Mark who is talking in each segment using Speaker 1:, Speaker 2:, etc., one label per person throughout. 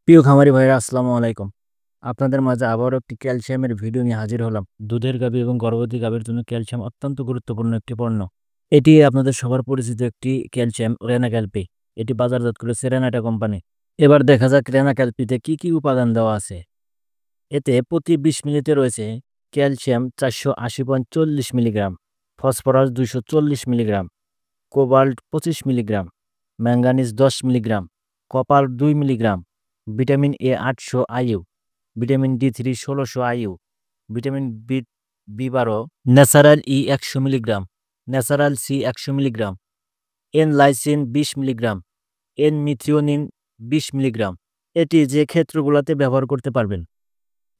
Speaker 1: প্রিয় খামারি ভাইরা আসসালামু আলাইকুম। আপনাদের মাঝে আবারও একটি ক্যালসিয়ামের ভিডিও নিয়ে হাজির হলাম। দুধের গাভী এবং গর্ভবতী গাভীর জন্য ক্যালসিয়াম অত্যন্ত গুরুত্বপূর্ণ একটি পণ্য। এটি আপনাদের সবার পরিচিত একটি ক্যালসিয়াম রেনা ক্যালপি। এটি বাজারজাত করেছে রেনাটা কোম্পানি। এবার দেখা যাক রেনা ক্যালপিতে কি কি উপাদান দেওয়া আছে। এতে প্রতি ২০ মিলিতে রয়েছে ক্যালসিয়াম ৪৮০.৪০ milligram, phosphorus ২৪০ milligram, cobalt ২৫ milligram, manganese ১০ milligram, copper ২ milligram, vitamin A ৮০০ IU, vitamin D three ১৬০০ IU, vitamin বি12 natural E ১০০ milligram, natural C ১০০ milligram, N lysine ২০ milligram, N methionine ২০ milligram. এটি যে ক্ষেত্রগুলোতে ব্যবহার করতে পারবেন: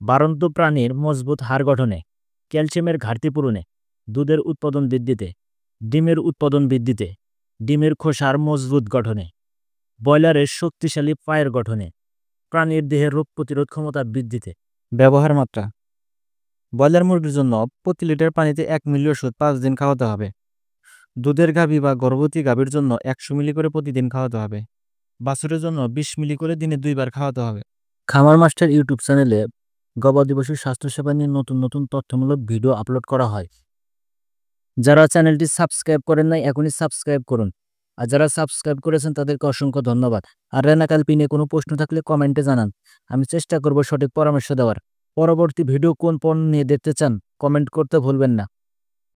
Speaker 1: বাড়ন্ত প্রাণীর মজবুত হাড় গঠনে, ক্যালসিয়ামের ঘাটতি পূরণে, দুধের উৎপাদন বৃদ্ধিতে, ডিমের উৎপাদন বৃদ্ধিতে, ডিমের খোসার মজবুত গঠনে, ব্রয়লারের শক্তিশালী পায়ের গঠনে, প্রাণীর দেহের রোগ প্রতিরোধ ক্ষমতা বৃদ্ধিতে। ব্যবহার মাত্রা: ব্রয়লার মুরগির জন্য প্রতি লিটার পানিতে ১ মিলি ওষুধ ৫ দিন খাওয়াতে হবে। দুধের গাভী বা গর্ভবতী গাভীর জন্য ১০০ মিলি করে প্রতিদিন খাওয়াতে হবে। বাছুরের জন্য ২০ মিলি করে দিনে ২ বার খাওয়াতে হবে। খামার মাস্টার ইউটিউব চ্যানেলে গবাদি পশুর স্বাস্থ্যসেবা নিয়ে নতুন নতুন তথ্যমূলক ভিডিও আপলোড করা হয়। যারা চ্যানেলটি সাবস্ক্রাইব করেন নাই এখনই সাবস্ক্রাইব করুন, আর যারা সাবস্ক্রাইব করেছেন তাদেরকে অসংখ্য ধন্যবাদ। আর রেনা ক্যালপি নিয়ে কোনো প্রশ্ন থাকলে কমেন্টে জানান, আমি চেষ্টা করব সঠিক পরামর্শ দেওয়ার। পরবর্তী ভিডিও কোন পণ্য নিয়ে দেখতে চান কমেন্ট করতে ভুলবেন না।